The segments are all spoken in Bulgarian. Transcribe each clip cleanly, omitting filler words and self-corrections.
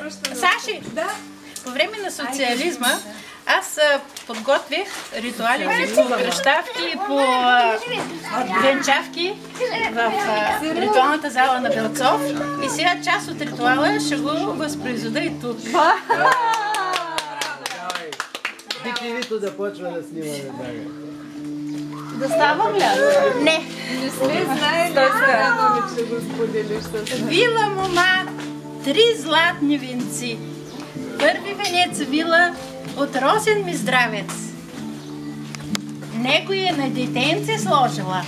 Саши, по време на социализма аз подготвих ритуали по кръщавки, по венчавки в ритуалната зала на Белцов и сега част от ритуала ще го възпроизведа и тук. Бикинито да почва да снима веднага. Да ставам ли? Не. Не сме знаели, че го споделиш с нас. Вила мома, 3 златни венци. Първи венец вила от росен ми здравец. Него е на детенце сложила.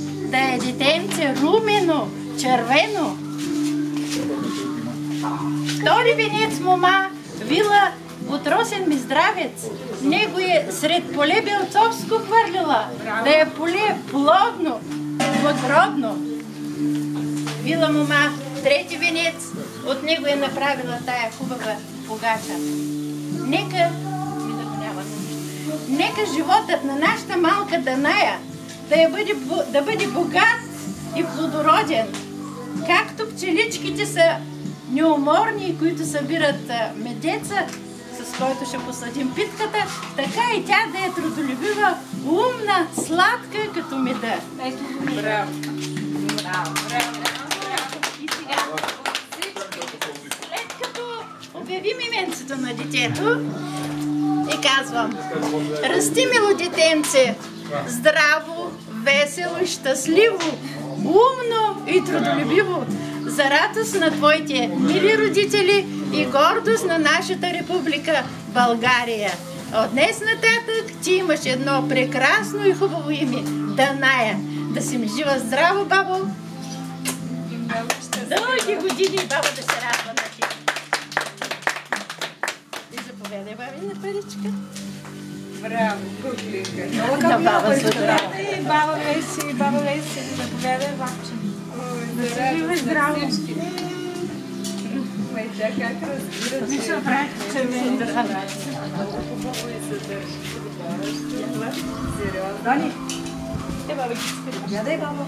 Да е детенце румено, червено. Втори венец мома вила от росен ми здравец. Него е сред поле Белцовско хвърлила. Да е поле плодно, плодородно. Вила мома, трети венец, от него е направила тая хубава погача. Нека животът на нашата малка Даная да бъде богат и плодороден. Както пчеличките са неуморни, които събират медеца, с който ще посадим питката, така и тя да е трудолюбива, умна, сладка като меда. Браво! Браво! И сега, след като обявим именцето на детето, и казвам: расти, мило детенце, здраво, весело и щастливо, умно и трудолюбиво, за радост на твоите мили родители и гордост на нашата република България. От днес нататък ти имаш едно прекрасно и хубаво име – Даная. Да си ми жива здраво, бабо! Дълги години баба да се радва на ти. И заповядай, бабина паричка. Браво, куклинка. На баба съдра. Баба Леси, заповядай, бабче. Да се жива здраво. Май тя как разбира, че Миша прави, че ме е здраво. хубаво и се държи. Сериозно. Дани, баба ги спи. Заповядай, баба.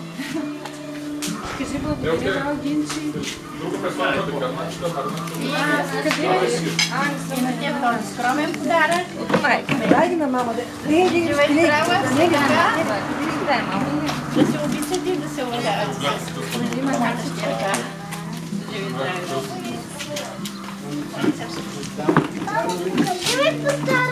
Кажи благодаря, баба Гинчи. И на теб този скромен подарък. Дай на мама да... Живей здрава, сега да се обичат и да се уважават с мамата ще ръка. Живей здраве.